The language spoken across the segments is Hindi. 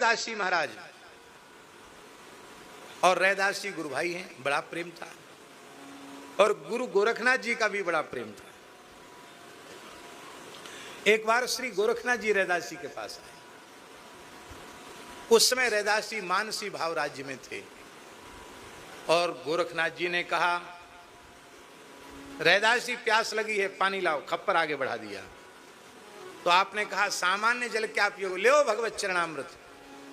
रैदास जी महाराज और रैदास जी गुरु भाई हैं, बड़ा प्रेम था। और गुरु गोरखनाथ जी का भी बड़ा प्रेम था। एक बार श्री गोरखनाथ जी रैदास जी के पास आए। उस समय रैदास जी मानसी भाव राज्य में थे और गोरखनाथ जी ने कहा, रैदास जी प्यास लगी है, पानी लाओ। खप्पर आगे बढ़ा दिया। तो आपने कहा, सामान्य जल क्या पियोगे? ले भगवत चरणामृत।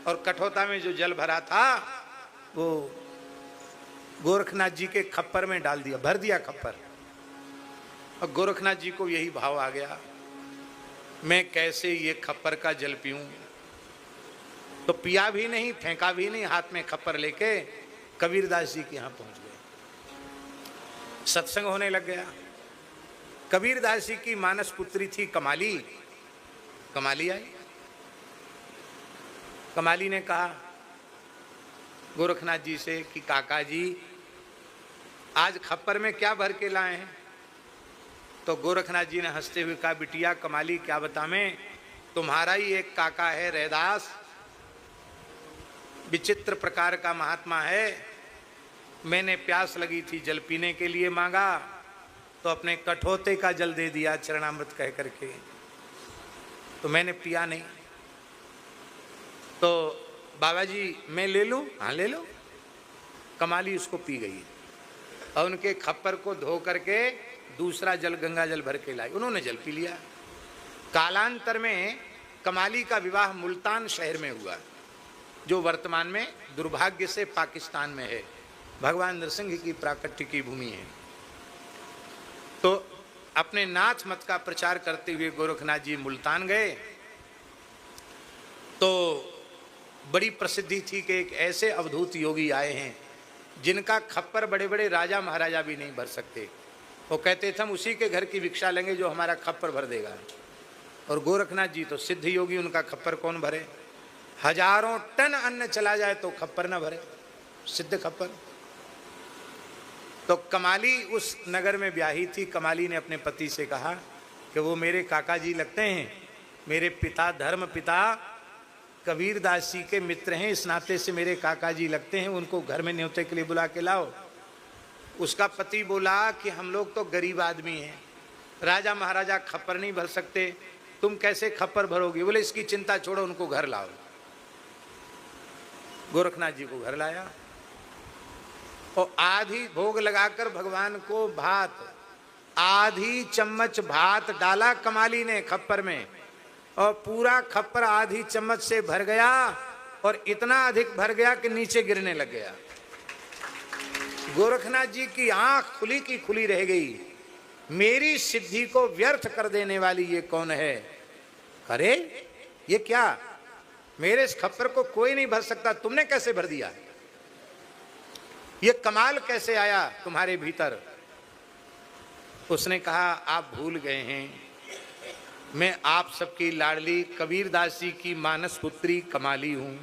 और कठोता में जो जल भरा था वो गोरखनाथ जी के खप्पर में डाल दिया, भर दिया खप्पर। और गोरखनाथ जी को यही भाव आ गया, मैं कैसे ये खप्पर का जल पीऊं। तो पिया भी नहीं, फेंका भी नहीं, हाथ में खप्पर लेके कबीरदास जी के यहां पहुंच गए। सत्संग होने लग गया। कबीरदास जी की मानस पुत्री थी कमाली। कमाली आई। कमाली ने कहा गोरखनाथ जी से कि काका जी आज खप्पर में क्या भर के लाए हैं? तो गोरखनाथ जी ने हंसते हुए कहा, बिटिया कमाली क्या बता मैं, तुम्हारा ही एक काका है रैदास, विचित्र प्रकार का महात्मा है। मैंने प्यास लगी थी, जल पीने के लिए मांगा तो अपने कठोते का जल दे दिया चरणामृत कह करके, तो मैंने पिया नहीं। तो बाबा जी मैं ले लूं? हाँ ले लो। कमाली उसको पी गई और उनके खप्पर को धो करके दूसरा जल गंगा जल भर के लाई। उन्होंने जल पी लिया। कालांतर में कमाली का विवाह मुल्तान शहर में हुआ, जो वर्तमान में दुर्भाग्य से पाकिस्तान में है। भगवान नरसिंह की प्राकट्य की भूमि है। तो अपने नाथ मत का प्रचार करते हुए गोरखनाथ जी मुल्तान गए। तो बड़ी प्रसिद्धि थी कि एक ऐसे अवधूत योगी आए हैं जिनका खप्पर बड़े बड़े राजा महाराजा भी नहीं भर सकते। वो कहते थे हम उसी के घर की भिक्षा लेंगे जो हमारा खप्पर भर देगा। और गोरखनाथ जी तो सिद्ध योगी, उनका खप्पर कौन भरे? हजारों टन अन्न चला जाए तो खप्पर न भरे, सिद्ध खप्पर। तो कमाली उस नगर में ब्याही थी। कमाली ने अपने पति से कहा कि वो मेरे काका जी लगते हैं, मेरे पिता धर्म पिता कबीरदास जी के मित्र हैं, इस नाते से मेरे काका जी लगते हैं, उनको घर में न्योते के लिए बुला के लाओ। उसका पति बोला कि हम लोग तो गरीब आदमी हैं, राजा महाराजा खप्पर नहीं भर सकते, तुम कैसे खप्पर भरोगे? बोले इसकी चिंता छोड़ो, उनको घर लाओ। गोरखनाथ जी को घर लाया और आधी भोग लगाकर भगवान को भात, आधी चम्मच भात डाला कमाली ने खप्पर में, और पूरा खप्पर आधी चम्मच से भर गया और इतना अधिक भर गया कि नीचे गिरने लग गया। गोरखनाथ जी की आंख खुली की खुली रह गई। मेरी सिद्धि को व्यर्थ कर देने वाली ये कौन है? अरे ये क्या, मेरे इस खप्पर को कोई नहीं भर सकता, तुमने कैसे भर दिया? ये कमाल कैसे आया तुम्हारे भीतर? उसने कहा आप भूल गए हैं, मैं आप सबकी लाडली कबीरदास जी की मानस पुत्री कमाली हूं।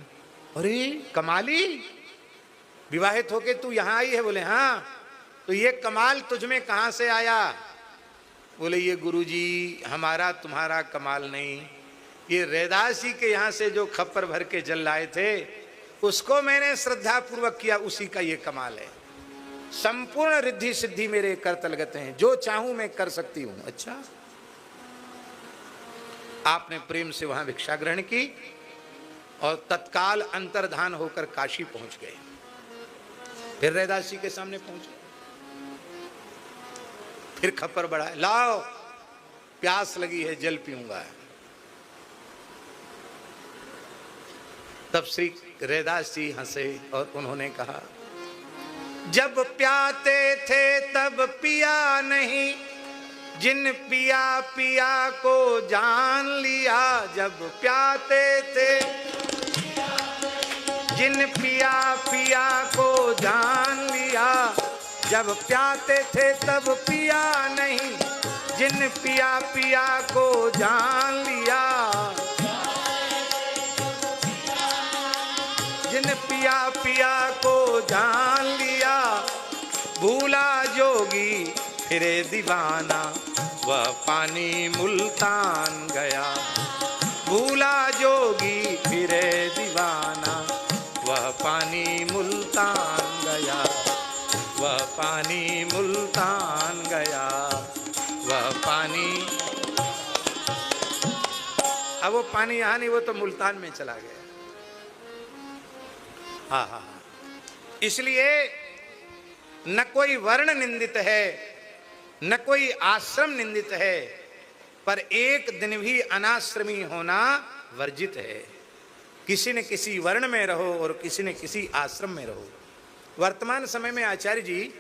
अरे कमाली, विवाहित होके तू यहां आई है? बोले हाँ। तो ये कमाल तुझमें कहां से आया? बोले ये गुरुजी हमारा तुम्हारा कमाल नहीं, ये रैदास जी के यहां से जो खप्पर भर के जल लाए थे उसको मैंने श्रद्धा पूर्वक किया, उसी का ये कमाल है। संपूर्ण रिद्धि सिद्धि मेरे करतलगत हैं, जो चाहूं मैं कर सकती हूं। अच्छा, आपने प्रेम से वहां भिक्षा ग्रहण की और तत्काल अंतर्धान होकर काशी पहुंच गए। फिर रैदास जी के सामने पहुंचे, फिर खप्पर बढ़ाए, लाओ प्यास लगी है, जल पीऊंगा। तब श्री रैदास जी हंसे और उन्होंने कहा, जब प्याते थे तब पिया नहीं, जिन पिया पिया को जान लिया। जब प्याते थे, जिन पिया पिया को जान लिया। जब प्याते थे तब पिया नहीं, जिन पिया पिया को जान लिया। जिन पिया पिया को जान लिया। भूला जोगी फिरे दीवाना, वह पानी मुल्तान गया। भूला जोगी फिरे दीवाना। अब वो पानी यहां नहीं, वो तो मुल्तान में चला गया। हाँ हाँ हाँ। इसलिए न कोई वर्ण निंदित है, न कोई आश्रम निंदित है, पर एक दिन भी अनाश्रमी होना वर्जित है। किसी न किसी वर्ण में रहो और किसी न किसी आश्रम में रहो। वर्तमान समय में आचार्य जी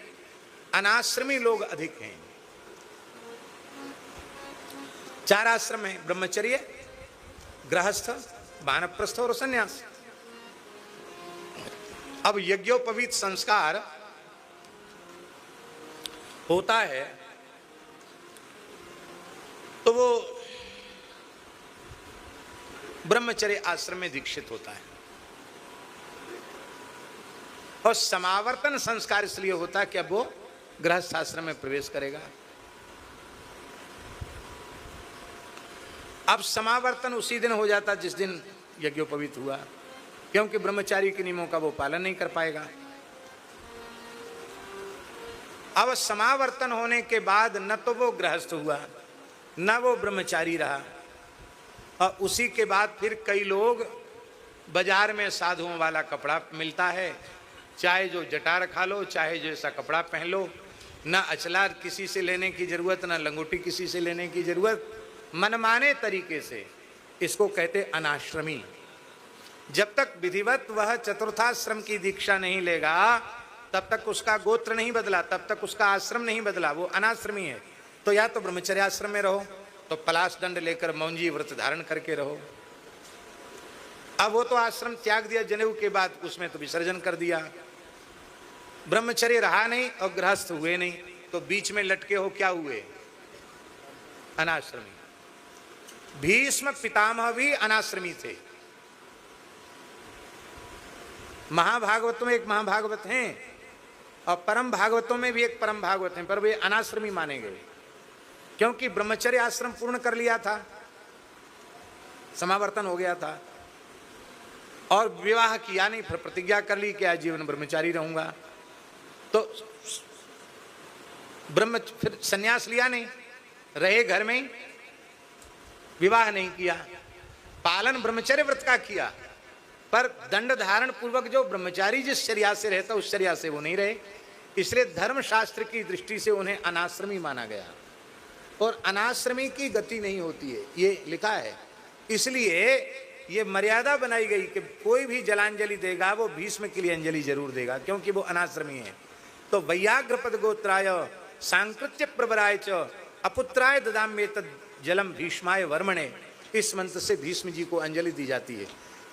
अनाश्रमी लोग अधिक हैं। 4 आश्रम हैं, ब्रह्मचर्य, गृहस्थ, वानप्रस्थ और संन्यास। अब यज्ञोपवीत संस्कार होता है तो वो ब्रह्मचर्य आश्रम में दीक्षित होता है, और समावर्तन संस्कार इसलिए होता है कि अब वो गृहस्थ आश्रम में प्रवेश करेगा। अब समावर्तन उसी दिन हो जाता जिस दिन यज्ञोपवीत हुआ, क्योंकि ब्रह्मचारी के नियमों का वो पालन नहीं कर पाएगा। अब समावर्तन होने के बाद न तो वो गृहस्थ हुआ, न वो ब्रह्मचारी रहा, और उसी के बाद फिर कई लोग, बाजार में साधुओं वाला कपड़ा मिलता है, चाहे जो जटा रखा लो, चाहे जैसा कपड़ा पहन लो, न अचला किसी से लेने की जरूरत, न लंगोटी किसी से लेने की जरूरत, मनमाने तरीके से। इसको कहते अनाश्रमी। जब तक विधिवत वह चतुर्थाश्रम की दीक्षा नहीं लेगा, तब तक उसका गोत्र नहीं बदला, तब तक उसका आश्रम नहीं बदला, वो अनाश्रमी है। तो या तो ब्रह्मचर्य आश्रम में रहो, तो पलाश दंड लेकर मौंजी व्रत धारण करके रहो। अब वो तो आश्रम त्याग दिया जनेऊ के बाद, उसमें तो विसर्जन कर दिया, ब्रह्मचर्य रहा नहीं और गृहस्थ हुए नहीं, तो बीच में लटके हो क्या हुए? अनाश्रमी। भीष्म पितामह भी अनाश्रमी थे। महाभागवतों में एक महाभागवत हैं और परम भागवतों में भी एक परम भागवत हैं, पर वे अनाश्रमी माने गए, क्योंकि ब्रह्मचर्य आश्रम पूर्ण कर लिया था, समावर्तन हो गया था, और विवाह किया नहीं, फिर प्रतिज्ञा कर ली कि आजीवन ब्रह्मचारी रहूंगा। तो फिर संन्यास लिया नहीं, रहे घर में ही, विवाह नहीं किया, पालन ब्रह्मचर्य व्रत का किया, पर दंड धारण पूर्वक जो ब्रह्मचारी जिस चर्या से रहता उस चर्या से वो नहीं रहे। इसलिए धर्मशास्त्र की दृष्टि से उन्हें अनाश्रमी माना गया, और अनाश्रमी की गति नहीं होती है, ये लिखा है। इसलिए ये मर्यादा बनाई गई कि कोई भी जलांजलि देगा वो भीष्म के लिए अंजलि जरूर देगा, क्योंकि वो अनाश्रमी है। तो वैयाग्रपद गोत्राय सांकृत्य प्रवराय च अपुत्राय ददाम्ये तद जलम भीष्माय वर्मणे, इस मंत्र से भीष्म जी को अंजलि दी जाती है।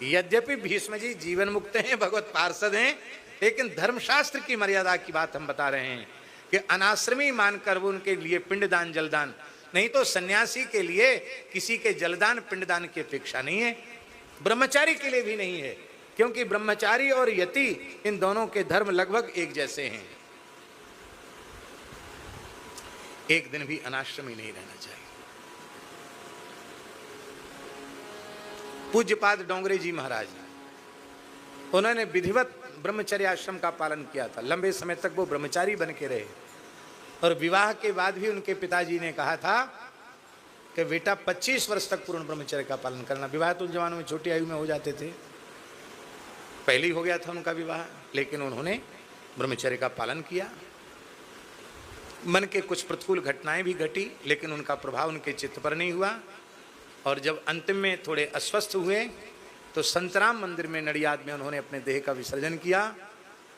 यद्यपि भीष्म जी जीवन मुक्त हैं, भगवत पार्षद हैं, लेकिन धर्मशास्त्र की मर्यादा की बात हम बता रहे हैं कि अनाश्रमी मानकर वो उनके लिए पिंडदान जलदान, नहीं तो सन्यासी के लिए किसी के जलदान पिंडदान की अपेक्षा नहीं है, ब्रह्मचारी के लिए भी नहीं है, क्योंकि ब्रह्मचारी और यति इन दोनों के धर्म लगभग एक जैसे हैं। एक दिन भी अनाश्रमी नहीं रहना चाहिए। पूज्यपाद डोंगरे जी महाराज, उन्होंने विधिवत ब्रह्मचर्य आश्रम का पालन किया था, लंबे समय तक वो ब्रह्मचारी बन के रहे, और विवाह के बाद भी उनके पिताजी ने कहा था कि बेटा 25 वर्ष तक पूर्ण ब्रह्मचर्य का पालन करना। विवाह तो उन जमानों में छोटी आयु में हो जाते थे, पहले ही हो गया था उनका विवाह, लेकिन उन्होंने ब्रह्मचर्य का पालन किया। मन के कुछ प्रतिकूल घटनाएं भी घटी, लेकिन उनका प्रभाव उनके चित्त पर नहीं हुआ, और जब अंतिम में थोड़े अस्वस्थ हुए तो संतराम मंदिर में नडियाद में उन्होंने अपने देह का विसर्जन किया।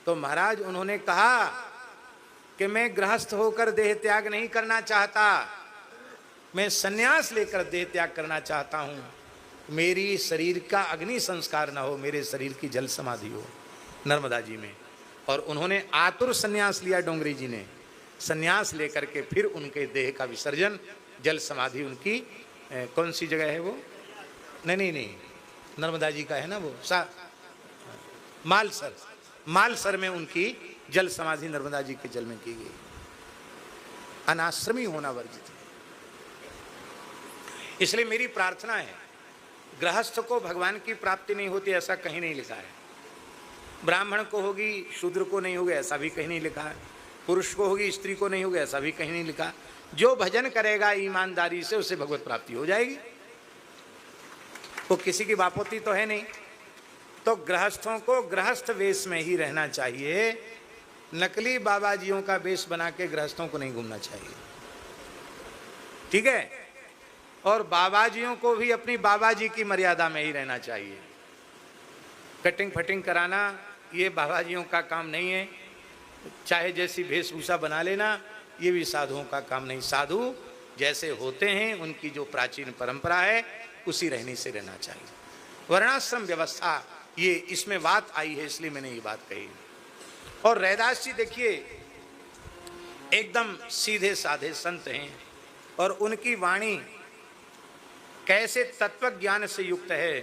तो महाराज उन्होंने कहा कि मैं गृहस्थ होकर देह त्याग नहीं करना चाहता, मैं सन्यास लेकर देह त्याग करना चाहता हूँ, मेरी शरीर का अग्नि संस्कार ना हो, मेरे शरीर की जल समाधि हो नर्मदा जी में। और उन्होंने आतुर सन्यास लिया, डोंगरी जी ने सन्यास लेकर के फिर उनके देह का विसर्जन, जल समाधि उनकी कौन सी जगह है वो, नहीं नर्मदा जी का है ना वो, मालसर में उनकी जल समाधि नर्मदा जी के जल में की गई। अनाश्रमी होना वर्जित है। इसलिए मेरी प्रार्थना है, गृहस्थ को भगवान की प्राप्ति नहीं होती ऐसा कहीं नहीं लिखा है, ब्राह्मण को होगी शूद्र को नहीं होगी ऐसा भी कहीं नहीं लिखा है, पुरुष को होगी स्त्री को नहीं होगी ऐसा भी कहीं नहीं लिखा। जो भजन करेगा ईमानदारी से उसे भगवत प्राप्ति हो जाएगी। वो किसी की बापोती तो है नहीं। तो गृहस्थों को गृहस्थ वेश में ही रहना चाहिए, नकली बाबाजियों का वेश बना के गृहस्थों को नहीं घूमना चाहिए, ठीक है। और बाबाजियों को भी अपनी बाबाजी की मर्यादा में ही रहना चाहिए। कटिंग फटिंग कराना ये बाबाजियों का काम नहीं है, चाहे जैसी वेशभूषा बना लेना ये भी साधुओं का काम नहीं। साधु जैसे होते हैं, उनकी जो प्राचीन परंपरा है उसी रहनी से रहना चाहिए। वर्णाश्रम व्यवस्था ये इसमें बात आई है, इसलिए मैंने ये बात कही। और रैदास जी देखिए एकदम सीधे साधे संत हैं और उनकी वाणी कैसे तत्व ज्ञान से युक्त है,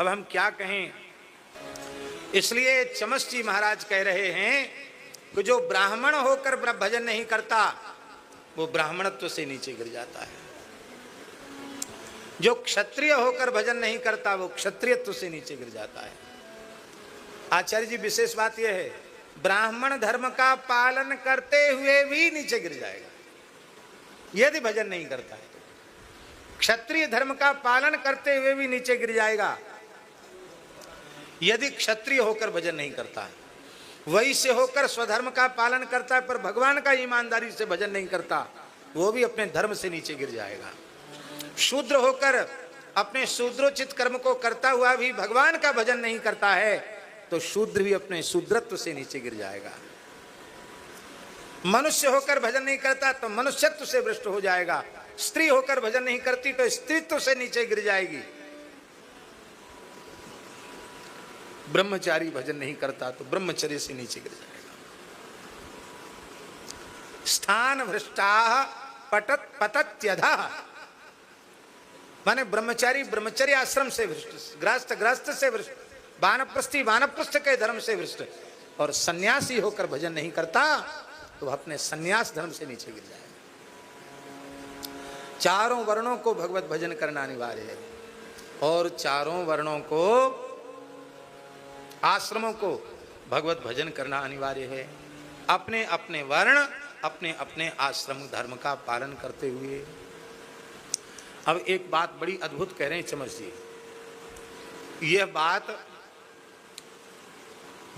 अब हम क्या कहें। इसलिए चमस जी महाराज कह रहे हैं कि जो ब्राह्मण होकर भजन नहीं करता वो ब्राह्मणत्व से नीचे गिर जाता है, जो क्षत्रिय होकर भजन नहीं करता वो क्षत्रियत्व से नीचे गिर जाता है। आचार्य जी विशेष बात यह है, ब्राह्मण धर्म का पालन करते हुए भी नीचे गिर जाएगा यदि भजन नहीं करता है। क्षत्रिय धर्म का पालन करते हुए भी नीचे गिर जाएगा यदि क्षत्रिय होकर भजन नहीं करता है। वैश्य होकर स्वधर्म का पालन करता है पर भगवान का ईमानदारी से भजन नहीं करता, वो भी अपने धर्म से नीचे गिर जाएगा। शूद्र होकर अपने शूद्रोचित कर्म को करता हुआ भी भगवान का भजन नहीं करता है तो शूद्र भी अपने शूद्रत्व से नीचे गिर जाएगा। मनुष्य होकर भजन नहीं करता तो मनुष्यत्व से भ्रष्ट हो जाएगा। स्त्री होकर भजन नहीं करती तो स्त्रीत्व से नीचे गिर जाएगी। ब्रह्मचारी भजन नहीं करता तो ब्रह्मचर्य से नीचे गिर जाएगा। स्थान भ्रष्टा पतत पतत्यधा, माने ब्रह्मचारी ब्रह्मचर्य आश्रम से भ्रष्ट, गृहस्थ गृहस्थ से भ्रष्ट, वानप्रस्थी वानप्रस्थ के धर्म से भ्रष्ट, और सन्यासी होकर भजन नहीं करता तो अपने सन्यास धर्म से नीचे गिर जाएगा। चारों वर्णों को भगवत भजन करना अनिवार्य है और चारों वर्णों को आश्रमों को भगवत भजन करना अनिवार्य है। अपने अपने वर्ण अपने अपने आश्रम धर्म का पालन करते हुए। अब एक बात बड़ी अद्भुत कह रहे हैं चमस जी, यह बात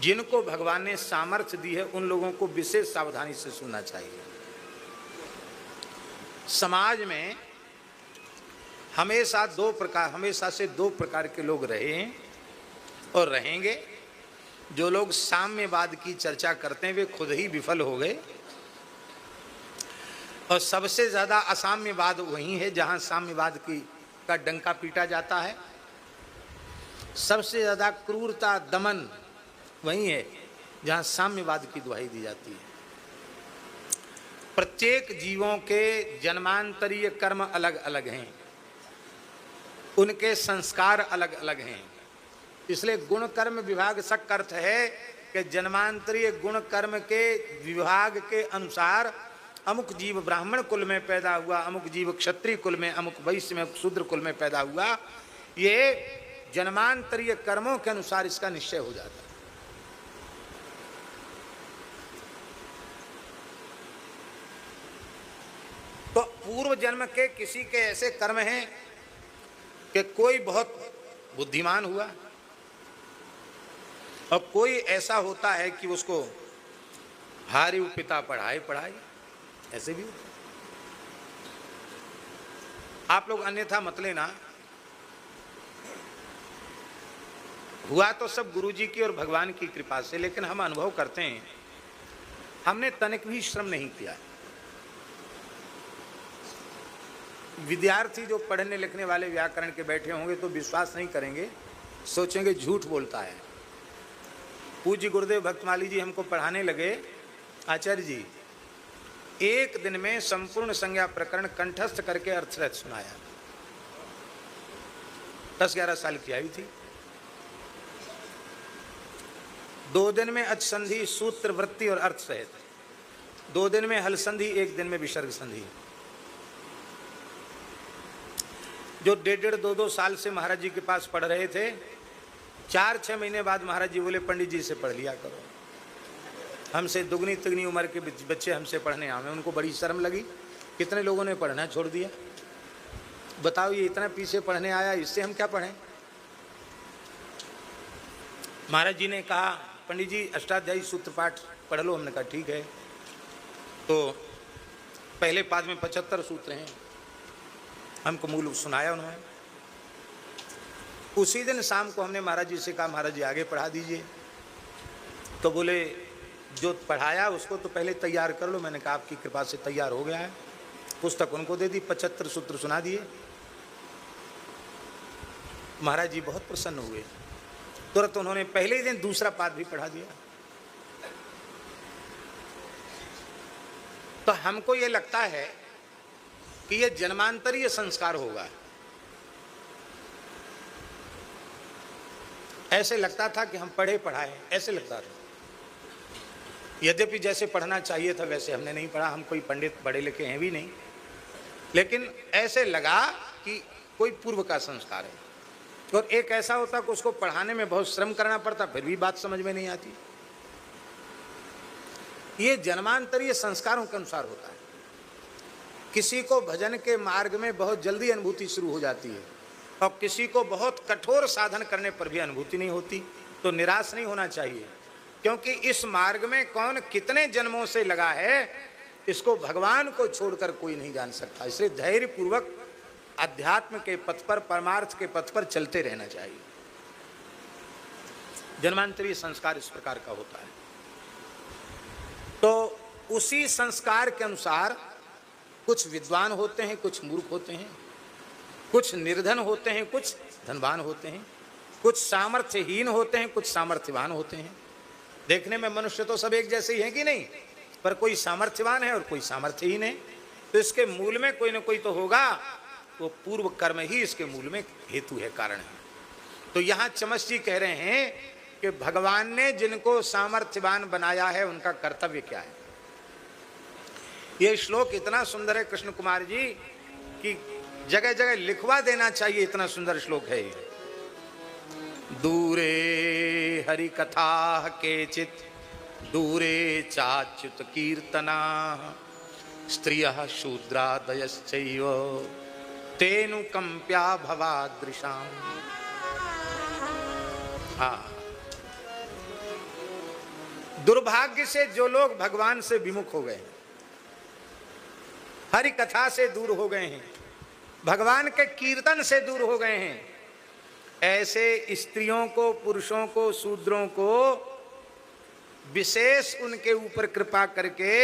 जिनको भगवान ने सामर्थ्य दी है उन लोगों को विशेष सावधानी से सुनना चाहिए। समाज में हमेशा से दो प्रकार के लोग रहे हैं और रहेंगे। जो लोग साम्यवाद की चर्चा करते हैं वे खुद ही विफल हो गए, और सबसे ज्यादा असाम्यवाद वही है जहां साम्यवाद का डंका पीटा जाता है। सबसे ज्यादा क्रूरता दमन वही है जहां साम्यवाद की दुहाई दी जाती है। प्रत्येक जीवों के जन्मांतरीय कर्म अलग अलग हैं, उनके संस्कार अलग अलग हैं। इसलिए गुण कर्म विभाग शक अर्थ है कि जन्मांतरीय गुण कर्म के विभाग के अनुसार अमुक जीव ब्राह्मण कुल में पैदा हुआ, अमुक जीव क्षत्रिय कुल में, अमुक वैश्य में, अमुक शूद्र कुल में पैदा हुआ। ये जन्मांतरीय कर्मों के अनुसार इसका निश्चय हो जाता है। तो पूर्व जन्म के किसी के ऐसे कर्म हैं कि कोई बहुत बुद्धिमान हुआ और कोई ऐसा होता है कि उसको भारी पिता पढ़ाई, ऐसे भी होता। आप लोग अन्यथा मत लेना, हुआ तो सब गुरुजी की और भगवान की कृपा से, लेकिन हम अनुभव करते हैं हमने तनिक भी श्रम नहीं किया। विद्यार्थी जो पढ़ने लिखने वाले व्याकरण के बैठे होंगे तो विश्वास नहीं करेंगे, सोचेंगे झूठ बोलता है। पूज्य गुरुदेव भक्तमाली जी हमको पढ़ाने लगे, आचार्य जी एक दिन में संपूर्ण संज्ञा प्रकरण कंठस्थ करके अर्थसहित सुनाया। 10-11 साल की आयु थी। 2 दिन में अच संधि, सूत्र, वृत्ति और अर्थ सहित, 2 दिन में हल संधि, 1 दिन में विसर्ग संधि। जो 1.5-2 साल से महाराज जी के पास पढ़ रहे थे, 4-6 महीने बाद महाराज जी बोले पंडित जी से पढ़ लिया करो। हमसे दुगनी तिगनी उम्र के बच्चे हमसे पढ़ने आए। उनको बड़ी शर्म लगी, कितने लोगों ने पढ़ना छोड़ दिया। बताओ, ये इतना पीछे पढ़ने आया, इससे हम क्या पढ़ें? महाराज जी ने कहा, पंडित जी अष्टाध्यायी सूत्र पाठ पढ़ लो। हमने कहा ठीक है। तो पहले पाद में 75 सूत्र हैं, हमको मूल सुनाया उन्होंने। उसी दिन शाम को हमने महाराज जी से कहा, महाराज जी आगे पढ़ा दीजिए। तो बोले जो पढ़ाया उसको तो पहले तैयार कर लो। मैंने कहा आपकी कृपा से तैयार हो गया है। पुस्तक उनको दे दी, 75 सूत्र सुना दिए। महाराज जी बहुत प्रसन्न हुए। तुरंत उन्होंने पहले ही दिन दूसरा पाठ भी पढ़ा दिया। तो हमको ये लगता है कि ये जन्मांतरीय संस्कार होगा। ऐसे लगता था कि हम पढ़े पढ़ाए, ऐसे लगता था। यद्यपि जैसे पढ़ना चाहिए था वैसे हमने नहीं पढ़ा, हम कोई पंडित पढ़े लिखे हैं भी नहीं, लेकिन ऐसे लगा कि कोई पूर्व का संस्कार है। और एक ऐसा होता कि उसको पढ़ाने में बहुत श्रम करना पड़ता, फिर भी बात समझ में नहीं आती। ये जन्मांतरीय संस्कारों के अनुसार होता है। किसी को भजन के मार्ग में बहुत जल्दी अनुभूति शुरू हो जाती है और किसी को बहुत कठोर साधन करने पर भी अनुभूति नहीं होती। तो निराश नहीं होना चाहिए, क्योंकि इस मार्ग में कौन कितने जन्मों से लगा है, इसको भगवान को छोड़कर कोई नहीं जान सकता। इसलिए धैर्य पूर्वक अध्यात्म के पथ पर, परमार्थ के पथ पर चलते रहना चाहिए। जन्मांतरीय संस्कार इस प्रकार का होता है। तो उसी संस्कार के अनुसार कुछ विद्वान होते हैं, कुछ मूर्ख होते हैं, कुछ निर्धन होते हैं, कुछ धनवान होते हैं, कुछ सामर्थ्यहीन होते हैं, कुछ सामर्थ्यवान होते हैं। देखने में मनुष्य तो सब एक जैसे ही हैं कि नहीं, पर कोई सामर्थ्यवान है और कोई सामर्थ्यहीन है। तो इसके मूल में कोई ना कोई तो होगा। वो पूर्व कर्म ही इसके मूल में हेतु है, कारण है। तो यहाँ चमस जी कह रहे हैं कि भगवान ने जिनको सामर्थ्यवान बनाया है उनका कर्तव्य क्या है। ये श्लोक इतना सुंदर है कृष्ण कुमार जी कि जगह जगह लिखवा देना चाहिए, इतना सुंदर श्लोक है ये। दूरे हरि कथा केचित दूरे चाच्युत कीर्तना स्त्रियः शूद्रादयश्चैव तेनुकंप्या भवादृशाम। हाँ, दुर्भाग्य से जो लोग भगवान से विमुख हो गए, हरि कथा से दूर हो गए हैं, भगवान के कीर्तन से दूर हो गए हैं, ऐसे स्त्रियों को, पुरुषों को, शूद्रों को विशेष उनके ऊपर कृपा करके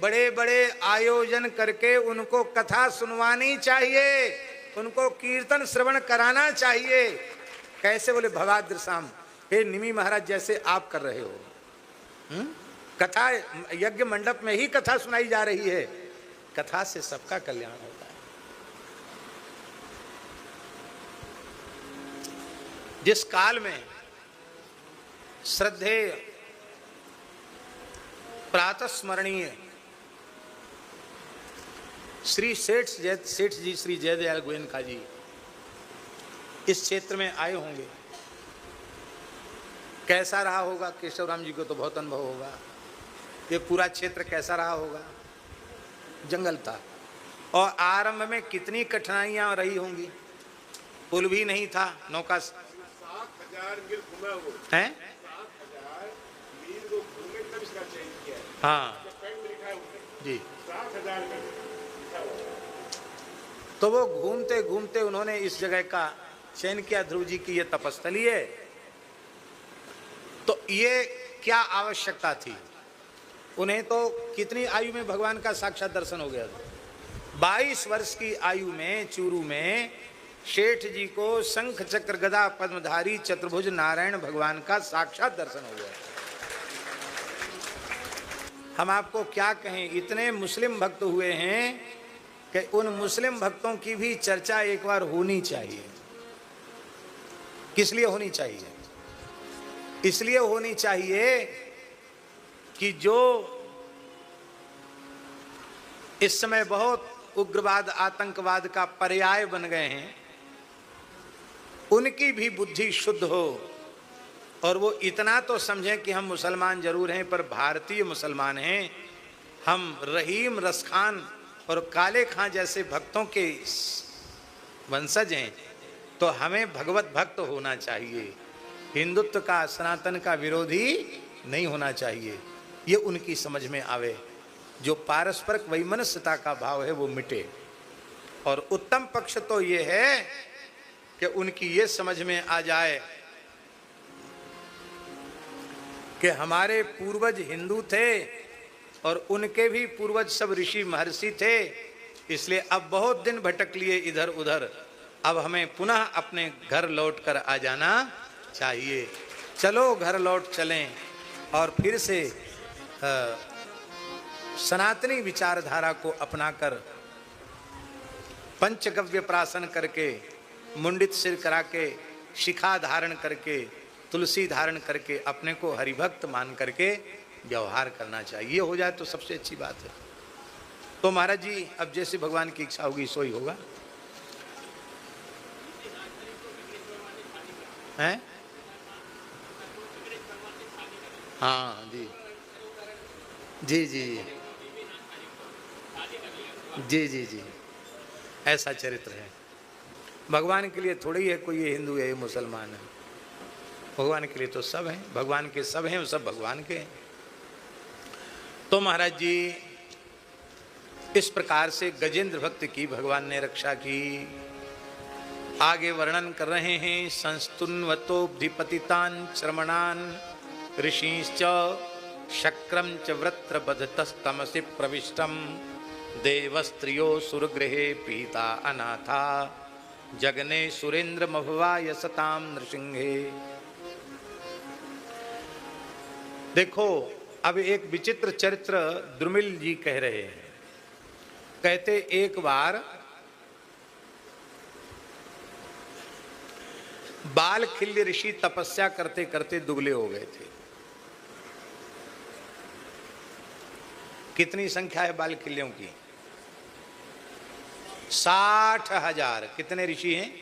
बड़े बड़े आयोजन करके उनको कथा सुनवानी चाहिए, उनको कीर्तन श्रवण कराना चाहिए। कैसे? बोले भवाद्र शाम, हे निमि महाराज जैसे आप कर रहे हो। कथा यज्ञ मंडप में ही कथा सुनाई जा रही है। कथा से सबका कल्याण होता है। जिस काल में श्रद्धेय प्रातः स्मरणीय श्री सेठ जी श्री जयदयाल गोयनका जी इस क्षेत्र में आए होंगे, कैसा रहा होगा? केशवराम जी को तो बहुत अनुभव होगा। ये पूरा क्षेत्र कैसा रहा होगा? जंगल था और आरंभ में कितनी कठिनाइयां रही होंगी। पुल भी नहीं था, नौका 7,000 मील घूमा वो है। 7,000 मील वो घूमे तब इसका चयन किया है। हाँ जी, 7,000 मील। तो वो घूमते घूमते उन्होंने इस जगह का चयन किया। ध्रुव जी की ये तपस्थली है। तो ये क्या आवश्यकता थी? उन्हें तो कितनी आयु में भगवान का साक्षात दर्शन हो गया था? 22 वर्ष की आयु में चूरू में शेठ जी को शंख चक्र गदा पद्मधारी चतुर्भुज नारायण भगवान का साक्षात दर्शन हो गया। हम आपको क्या कहें, इतने मुस्लिम भक्त हुए हैं कि उन मुस्लिम भक्तों की भी चर्चा एक बार होनी चाहिए। किस लिए होनी चाहिए? इसलिए होनी चाहिए कि जो इस समय बहुत उग्रवाद आतंकवाद का पर्याय बन गए हैं, उनकी भी बुद्धि शुद्ध हो और वो इतना तो समझें कि हम मुसलमान जरूर हैं पर भारतीय मुसलमान हैं। हम रहीम, रसखान और काले खां जैसे भक्तों के वंशज हैं, तो हमें भगवत भक्त होना चाहिए, हिंदुत्व का सनातन का विरोधी नहीं होना चाहिए। ये उनकी समझ में आवे, जो पारस्परिक वैमनस्यता का भाव है वो मिटे। और उत्तम पक्ष तो ये है कि उनकी ये समझ में आ जाए कि हमारे पूर्वज हिंदू थे और उनके भी पूर्वज सब ऋषि महर्षि थे, इसलिए अब बहुत दिन भटक लिए इधर उधर, अब हमें पुनः अपने घर लौट कर आ जाना चाहिए। चलो घर लौट चलें और फिर से सनातनी विचारधारा को अपनाकर पंचगव्य प्राशन करके, मुंडित सिर करा के, शिखा धारण करके, तुलसी धारण करके अपने को हरिभक्त मान करके व्यवहार करना चाहिए। ये हो जाए तो सबसे अच्छी बात है। तो महाराज जी अब जैसे भगवान की इच्छा होगी सो ही होगा। हैं? हाँ जी जी जी जी जी जी, ऐसा चरित्र है। भगवान के लिए थोड़ी है कोई ये हिंदू है ये मुसलमान है, भगवान के लिए तो सब हैं, भगवान के सब हैं, सब भगवान के हैं। तो महाराज जी इस प्रकार से गजेंद्र भक्त की भगवान ने रक्षा की। आगे वर्णन कर रहे हैं, संस्तुन्वतोब्धिपतितान श्रमणान ऋषिश्च शक्रम च वृत्रबद्धतस्तमसि प्रविष्टम देवस्त्रियो सुरगृहे पीता अनाथा जगने सुरेंद्र मभवाय सताम नृसिंहे। देखो अब एक विचित्र चरित्र द्रुमिल जी कह रहे हैं। कहते एक बार बालखिल्य ऋषि तपस्या करते करते दुबले हो गए थे। कितनी संख्या है बालखिल्यों की? 60,000। कितने ऋषि हैं?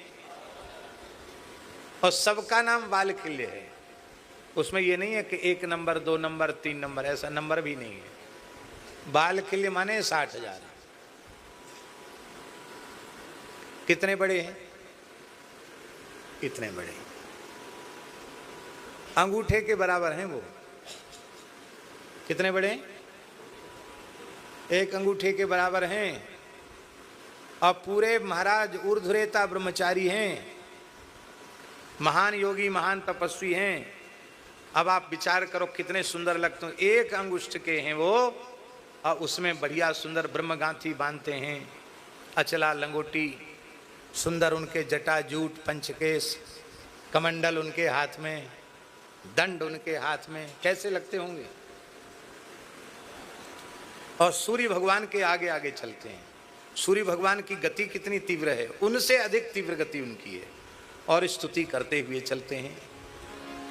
और सबका नाम बालखिल्य है। उसमें ये नहीं है कि 1 नंबर 2 नंबर 3 नंबर, ऐसा नंबर भी नहीं है। बालखिल्य माने 60,000। कितने बड़े हैं? इतने बड़े, अंगूठे के बराबर हैं वो। कितने बड़े हैं? 1 अंगूठे के बराबर हैं। और पूरे महाराज ऊर्ध्वरेता ब्रह्मचारी हैं, महान योगी, महान तपस्वी हैं। अब आप विचार करो कितने सुंदर लगते हैं। 1 अंगुष्ठ के हैं वो, और उसमें बढ़िया सुंदर ब्रह्मगांथी बांधते हैं, अचला लंगोटी, सुंदर उनके जटा जूट पंचकेश, कमंडल उनके हाथ में, दंड उनके हाथ में, कैसे लगते होंगे। और सूर्य भगवान के आगे आगे चलते हैं। सूर्य भगवान की गति कितनी तीव्र है, उनसे अधिक तीव्र गति उनकी है, और स्तुति करते हुए चलते हैं।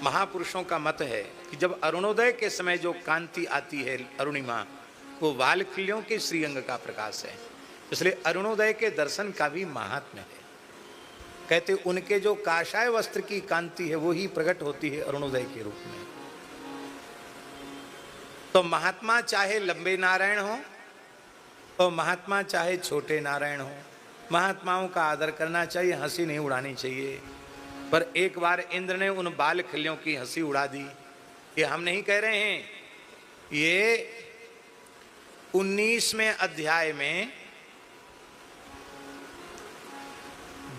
महापुरुषों का मत है कि जब अरुणोदय के समय जो कांति आती है अरुणिमा, वो बालखिल्यों के श्रीअंग का प्रकाश है, इसलिए अरुणोदय के दर्शन का भी महात्म्य है। कहते उनके जो काषाय वस्त्र की कांति है वो ही प्रकट होती है अरुणोदय के रूप में। तो महात्मा चाहे लंबे नारायण हो और महात्मा चाहे छोटे नारायण हो, महात्माओं का आदर करना चाहिए, हंसी नहीं उड़ानी चाहिए। पर एक बार इंद्र ने उन बालखिल्यों की हंसी उड़ा दी। ये हम नहीं कह रहे हैं, ये 19वें अध्याय में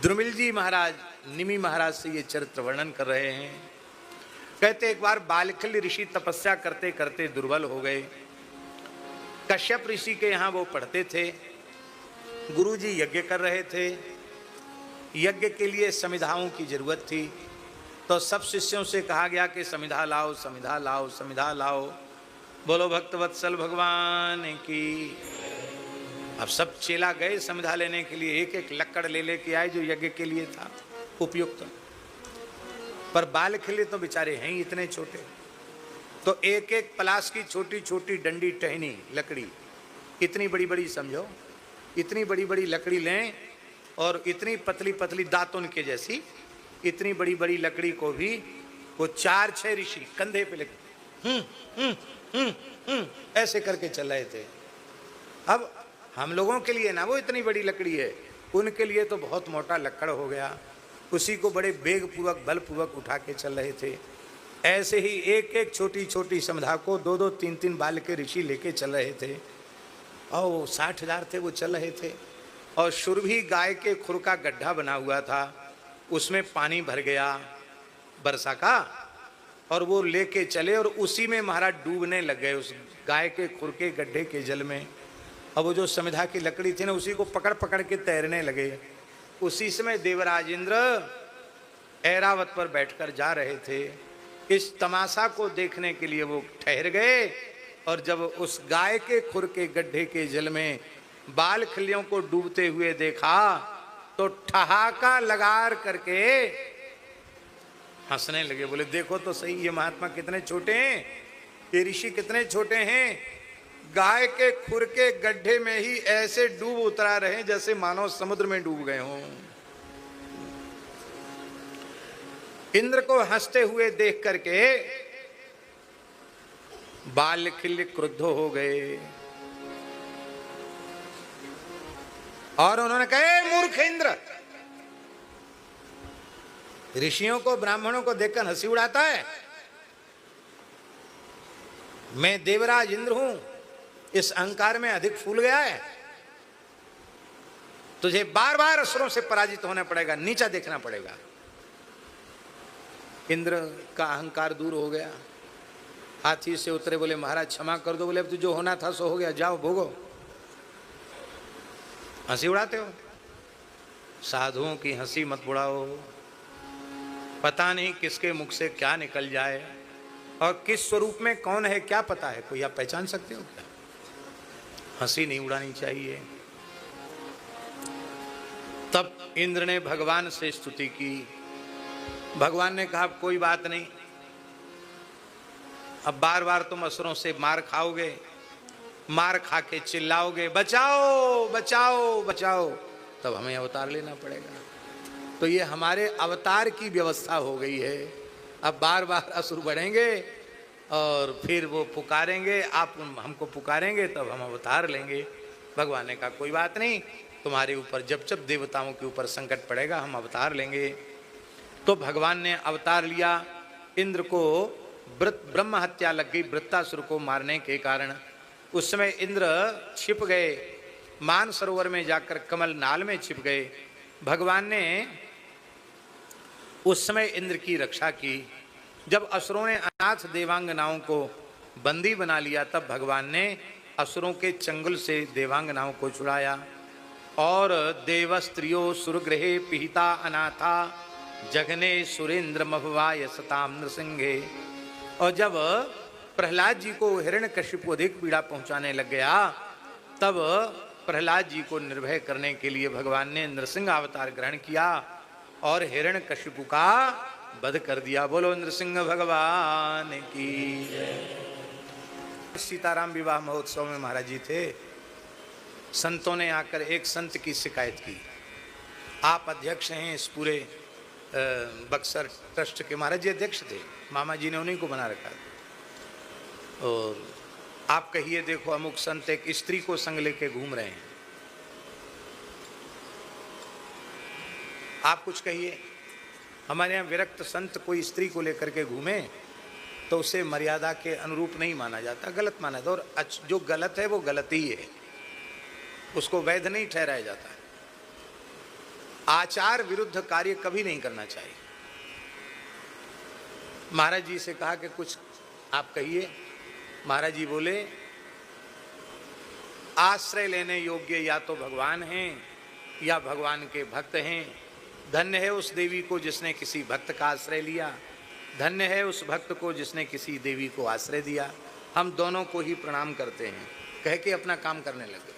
द्रुमिल जी महाराज निमि महाराज से ये चरित्र वर्णन कर रहे हैं। कहते एक बार बालखिल्य ऋषि तपस्या करते करते दुर्बल हो गए। कश्यप ऋषि के यहाँ वो पढ़ते थे। गुरुजी यज्ञ कर रहे थे। यज्ञ के लिए समिधाओं की जरूरत थी, तो सब शिष्यों से कहा गया कि समिधा लाओ, समिधा लाओ, समिधा लाओ। बोलो भक्तवत्सल भगवान की। अब सब चेला गए समिधा लेने के लिए, एक एक लक्कड़ ले लेके आए जो यज्ञ के लिए था उपयुक्त। पर बालखिल्य तो बेचारे हैं ही इतने छोटे, तो एक एक पलाश की छोटी छोटी डंडी टहनी लकड़ी, इतनी बड़ी बड़ी समझो, इतनी बड़ी बड़ी लकड़ी लें और इतनी पतली पतली दातुन के जैसी इतनी बड़ी बड़ी लकड़ी को भी वो 4-6 ऋषि कंधे पे लेके ऐसे करके चल रहे थे। अब हम लोगों के लिए ना वो इतनी बड़ी लकड़ी है, उनके लिए तो बहुत मोटा लक्कड़ हो गया, उसी को बड़े वेगपूर्वक बलपूर्वक उठा के चल रहे थे। ऐसे ही एक एक छोटी छोटी समिधा को 2-2 3-3 बाल के ऋषि लेके चल रहे थे, और 60,000 थे वो चल रहे थे। और सुरभि गाय के खुर का गड्ढा बना हुआ था, उसमें पानी भर गया वर्षा का, और वो लेके चले और उसी में महाराज डूबने लग गए उस गाय के खुर के गड्ढे के जल में। अब वो जो समिधा की लकड़ी थी ना, उसी को पकड़ पकड़ के तैरने लगे। उसी समय देवराज इंद्र ऐरावत पर बैठकर जा रहे थे। इस तमाशा को देखने के लिए वो ठहर गए, और जब उस गाय के खुर के गड्ढे के जल में बाल खिलियों को डूबते हुए देखा तो ठहाका लगा करके हंसने लगे। बोले देखो तो सही, ये महात्मा कितने छोटे हैं, ये ऋषि कितने छोटे हैं, गाय के खुर के गड्ढे में ही ऐसे डूब उतरा रहे जैसे मानो समुद्र में डूब गए हों। इंद्र को हंसते हुए देख करके बाल खिल्य क्रुद्ध हो गए, और उन्होंने कहा मूर्ख इंद्र, ऋषियों को ब्राह्मणों को देखकर हंसी उड़ाता है। मैं देवराज इंद्र हूं, इस अहंकार में अधिक फूल गया है, तुझे बार बार असुरों से पराजित होना पड़ेगा, नीचा देखना पड़ेगा। इंद्र का अहंकार दूर हो गया, हाथी से उतरे, बोले महाराज क्षमा कर दो। बोले अब तो जो होना था सो हो गया, जाओ भोगो। हंसी उड़ाते हो, साधुओं की हंसी मत उड़ाओ, पता नहीं किसके मुख से क्या निकल जाए और किस स्वरूप में कौन है क्या पता है, कोई आप पहचान सकते हो क्या? हंसी नहीं उड़ानी चाहिए। तब इंद्र ने भगवान से स्तुति की। भगवान ने कहा कोई बात नहीं, अब बार बार तुम असुरों से मार खाओगे, मार खा के चिल्लाओगे बचाओ बचाओ बचाओ, तब हमें अवतार लेना पड़ेगा। तो ये हमारे अवतार की व्यवस्था हो गई है। अब बार बार असुर बढ़ेंगे और फिर वो पुकारेंगे, आप हमको पुकारेंगे, तब हम अवतार लेंगे। भगवान ने कहा कोई बात नहीं, तुम्हारे ऊपर जब जब देवताओं के ऊपर संकट पड़ेगा हम अवतार लेंगे। तो भगवान ने अवतार लिया। इंद्र को ब्रह्म हत्या लग गई वृत्तासुर को मारने के कारण। उस समय इंद्र छिप गए, मान सरोवर में जाकर कमल नाल में छिप गए। भगवान ने उस समय इंद्र की रक्षा की। जब असुरों ने अनाथ देवांगनाओं को बंदी बना लिया, तब भगवान ने असुरों के चंगुल से देवांगनाओं को छुड़ाया। और देवस्त्रियो सुरगृहे पिहिता अनाथा जघने सुरेंद्र मभवाय सताम नृसिंहे। और जब प्रहलाद जी को हिरण्यकशिपु अधिक पीड़ा पहुंचाने लग गया, तब प्रहलाद जी को निर्भय करने के लिए भगवान ने नृसिंह अवतार ग्रहण किया और हिरण्यकशिपु का वध कर दिया। बोलो नृसिंह भगवान की। सीताराम विवाह महोत्सव में महाराज जी थे। संतों ने आकर एक संत की शिकायत की, आप अध्यक्ष हैं इस पूरे बक्सर ट्रस्ट के, महाराज जी अध्यक्ष थे, मामा जी ने उन्हीं को बना रखा, और आप कहिए देखो अमुक संत एक स्त्री को संग लेके घूम रहे हैं, आप कुछ कहिए। हमारे यहाँ विरक्त संत कोई स्त्री को लेकर के घूमे तो उसे मर्यादा के अनुरूप नहीं माना जाता, गलत माना जाता, और जो गलत है वो गलत ही है, उसको वैध नहीं ठहराया जाता। आचार विरुद्ध कार्य कभी नहीं करना चाहिए। महाराज जी से कहा कि कुछ आप कहिए। महाराज जी बोले आश्रय लेने योग्य या तो भगवान हैं या भगवान के भक्त हैं। धन्य है उस देवी को जिसने किसी भक्त का आश्रय लिया, धन्य है उस भक्त को जिसने किसी देवी को आश्रय दिया। हम दोनों को ही प्रणाम करते हैं, कह के अपना काम करने लगे।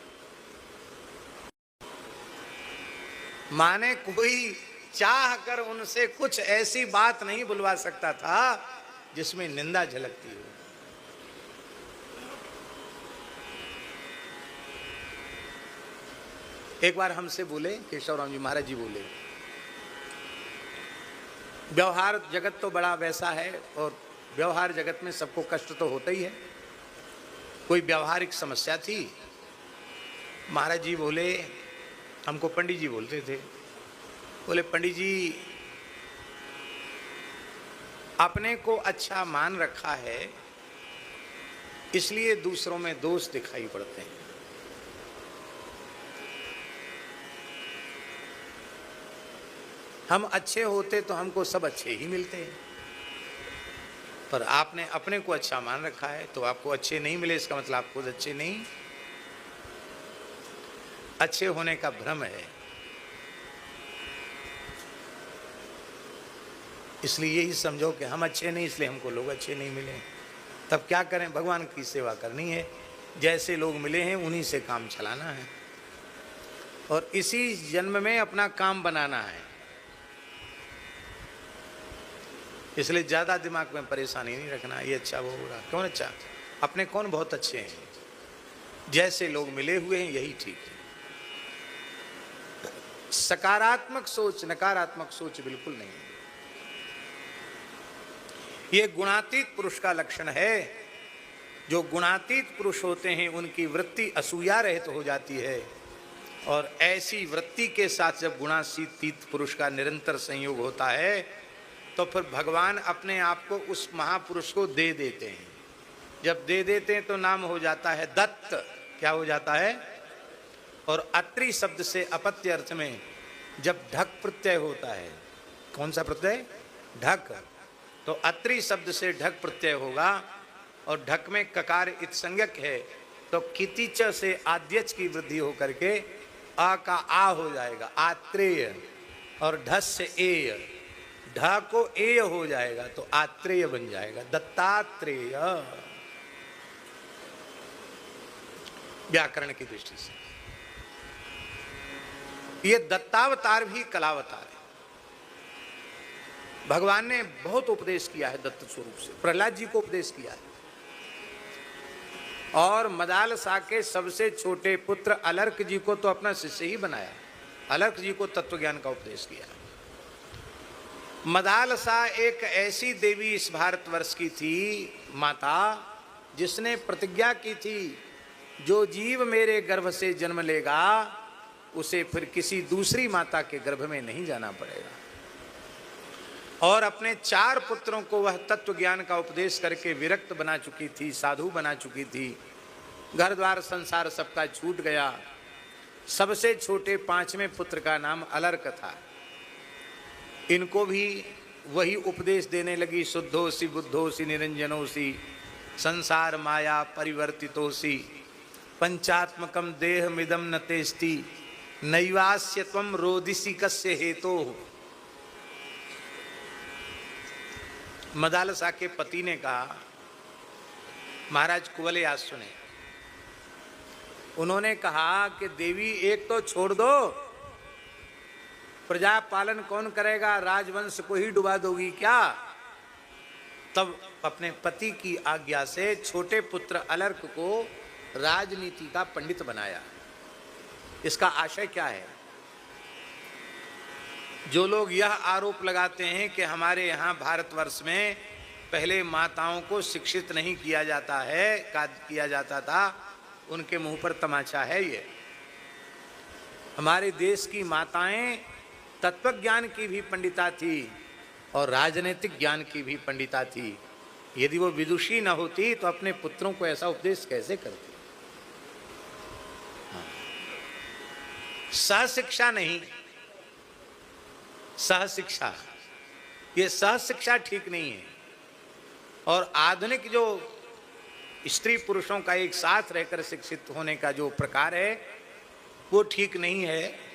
माने कोई चाह कर उनसे कुछ ऐसी बात नहीं बुलवा सकता था जिसमें निंदा झलकती हो। एक बार हमसे बोले केशव राम जी, महाराज जी बोले व्यवहार जगत तो बड़ा वैसा है, और व्यवहार जगत में सबको कष्ट तो होता ही है। कोई व्यवहारिक समस्या थी। महाराज जी बोले हमको पंडित जी बोलते थे, बोले पंडित जी अपने को अच्छा मान रखा है इसलिए दूसरों में दोष दिखाई पड़ते हैं। हम अच्छे होते तो हमको सब अच्छे ही मिलते हैं, पर आपने अपने को अच्छा मान रखा है तो आपको अच्छे नहीं मिले, इसका मतलब आप खुद अच्छे नहीं। अच्छे होने का भ्रम है, इसलिए यही समझो कि हम अच्छे नहीं इसलिए हमको लोग अच्छे नहीं मिले। तब क्या करें, भगवान की सेवा करनी है, जैसे लोग मिले हैं उन्हीं से काम चलाना है और इसी जन्म में अपना काम बनाना है। इसलिए ज़्यादा दिमाग में परेशानी नहीं रखना, ये अच्छा वो बुरा, कौन अच्छा, अपने कौन बहुत अच्छे हैं, जैसे लोग मिले हुए हैं यही ठीक है। सकारात्मक सोच, नकारात्मक सोच बिल्कुल नहीं है। ये गुणातीत पुरुष का लक्षण है। जो गुणातीत पुरुष होते हैं उनकी वृत्ति असूया रहित हो जाती है और ऐसी वृत्ति के साथ जब गुणातीत पुरुष का निरंतर संयोग होता है तो फिर भगवान अपने आप को उस महापुरुष को दे देते हैं। जब दे देते हैं तो नाम हो जाता है दत्त। क्या हो जाता है? और अत्रि शब्द से अपत्य अर्थ में जब ढक प्रत्यय होता है, कौन सा प्रत्यय? ढक। तो अत्रि शब्द से ढक प्रत्यय होगा और ढक में ककार इत्संज्ञक है तो कितिच से आद्यच की वृद्धि होकर के आ का आ हो जाएगा, आत्रेय, और ढस से एय, ढ को एय हो जाएगा तो आत्रेय बन जाएगा, दत्तात्रेय। व्याकरण की दृष्टि से ये दत्तावतार भी कलावतार है। भगवान ने बहुत उपदेश किया है दत्त स्वरूप से, प्रहलाद जी को उपदेश किया है और मदालसा के सबसे छोटे पुत्र अलर्क जी को तो अपना शिष्य ही बनाया। अलर्क जी को तत्व ज्ञान का उपदेश किया। मदालसा एक ऐसी देवी इस भारतवर्ष की थी माता जिसने प्रतिज्ञा की थी जो जीव मेरे गर्भ से जन्म लेगा उसे फिर किसी दूसरी माता के गर्भ में नहीं जाना पड़ेगा। और अपने 4 पुत्रों को वह तत्व ज्ञान का उपदेश करके विरक्त बना चुकी थी, साधु बना चुकी थी। घर द्वार संसार सबका छूट गया। सबसे छोटे 5वें पुत्र का नाम अलर्क था। इनको भी वही उपदेश देने लगी, शुद्धोसी बुद्धोसी निरंजनोसी संसार माया परिवर्तितोसी पंचात्मकम देहमिदम न तेस्ति नैवास्य त्वं रोदिसी कस्य हेतोः। मदालसा के पति ने कहा, महाराज कुवले आज सुने, उन्होंने कहा कि देवी एक तो छोड़ दो, प्रजा पालन कौन करेगा, राजवंश को ही डुबा दोगी क्या? तब अपने पति की आज्ञा से छोटे पुत्र अलर्क को राजनीति का पंडित बनाया। इसका आशय क्या है? जो लोग यह आरोप लगाते हैं कि हमारे यहाँ भारतवर्ष में पहले माताओं को शिक्षित नहीं किया जाता है, किया जाता था, उनके मुंह पर तमाचा है ये। हमारे देश की माताएं तत्वज्ञान की भी पंडिता थी और राजनीतिक ज्ञान की भी पंडिता थी। यदि वो विदुषी न होती तो अपने पुत्रों को ऐसा उपदेश कैसे करती? सहशिक्षा नहीं, सहशिक्षा, ये सहशिक्षा ठीक नहीं है। और आधुनिक जो स्त्री पुरुषों का एक साथ रहकर शिक्षित होने का जो प्रकार है वो ठीक नहीं है।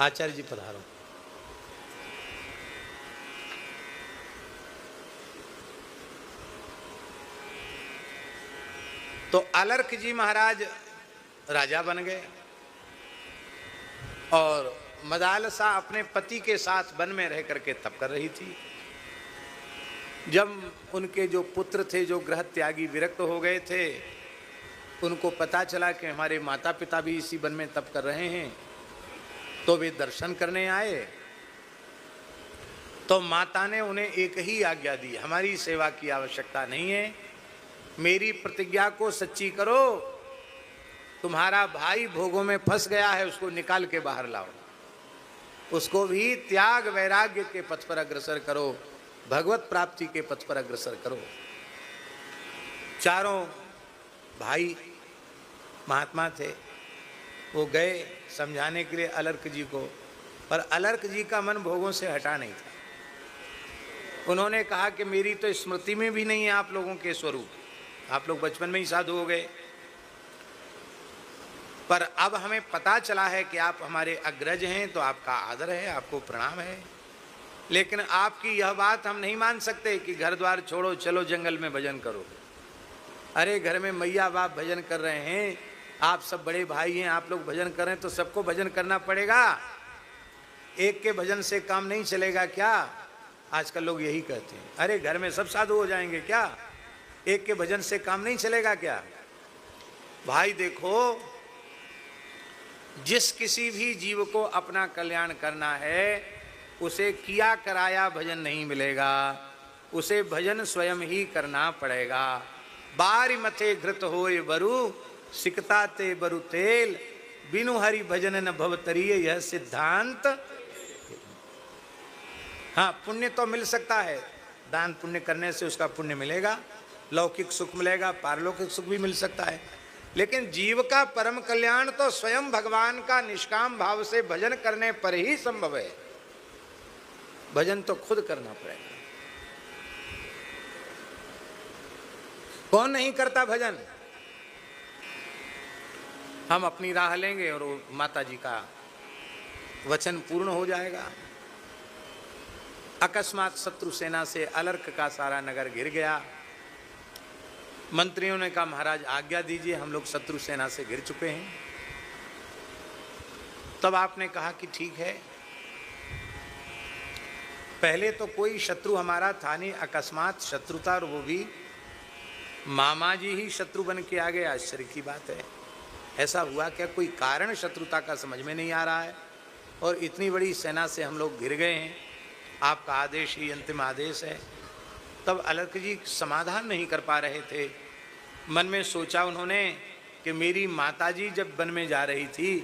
आचार्य जी पधारो। तो अलर्क जी महाराज राजा बन गए और मदालसा अपने पति के साथ वन में रह करके तप कर रही थी। जब उनके जो पुत्र थे जो गृह त्यागी विरक्त हो गए थे, उनको पता चला कि हमारे माता पिता भी इसी वन में तप कर रहे हैं, तो वे दर्शन करने आए तो माता ने उन्हें एक ही आज्ञा दी, हमारी सेवा की आवश्यकता नहीं है, मेरी प्रतिज्ञा को सच्ची करो, तुम्हारा भाई भोगों में फंस गया है, उसको निकाल के बाहर लाओ, उसको भी त्याग वैराग्य के पथ पर अग्रसर करो, भगवत प्राप्ति के पथ पर अग्रसर करो। चारों भाई महात्मा थे, वो गए समझाने के लिए अलर्क जी को, पर अलर्क जी का मन भोगों से हटा नहीं था। उन्होंने कहा कि मेरी तो स्मृति में भी नहीं है आप लोगों के स्वरूप, आप लोग बचपन में ही साधु हो गए, पर अब हमें पता चला है कि आप हमारे अग्रज हैं, तो आपका आदर है, आपको प्रणाम है, लेकिन आपकी यह बात हम नहीं मान सकते कि घर द्वार छोड़ो चलो जंगल में भजन करो। अरे घर में मैया बाप भजन कर रहे हैं, आप सब बड़े भाई हैं, आप लोग भजन कर रहे हैं, तो सबको भजन करना पड़ेगा, एक के भजन से काम नहीं चलेगा क्या? आजकल लोग यही कहते हैं, अरे घर में सब साधु हो जाएंगे क्या, एक के भजन से काम नहीं चलेगा क्या? भाई देखो, जिस किसी भी जीव को अपना कल्याण करना है उसे किया कराया भजन नहीं मिलेगा, उसे भजन स्वयं ही करना पड़ेगा। बारी मथे घृत होए बरु, सिकता ते बरु तेल, बिनु हरि भजन न भवतरीय, यह सिद्धांत। हाँ, पुण्य तो मिल सकता है, दान पुण्य करने से उसका पुण्य मिलेगा, लौकिक सुख मिलेगा, पारलौकिक सुख भी मिल सकता है, लेकिन जीव का परम कल्याण तो स्वयं भगवान का निष्काम भाव से भजन करने पर ही संभव है। भजन तो खुद करना पड़ेगा। कौन नहीं करता भजन? हम अपनी राह लेंगे और माता जी का वचन पूर्ण हो जाएगा। अकस्मात शत्रु सेना से अलर्क का सारा नगर घिर गया। मंत्रियों ने कहा महाराज आज्ञा दीजिए, हम लोग शत्रु सेना से घिर चुके हैं। तब आपने कहा कि ठीक है, पहले तो कोई शत्रु हमारा था नहीं, अकस्मात शत्रु था, और वो भी मामा जी ही शत्रु बन के आ गए। आश्चर्य की बात है, ऐसा हुआ क्या? कोई कारण शत्रुता का समझ में नहीं आ रहा है, और इतनी बड़ी सेना से हम लोग घिर गए हैं, आपका आदेश ही अंतिम आदेश है। तब अलर्क जी समाधान नहीं कर पा रहे थे। मन में सोचा उन्होंने कि मेरी माताजी जब वन में जा रही थी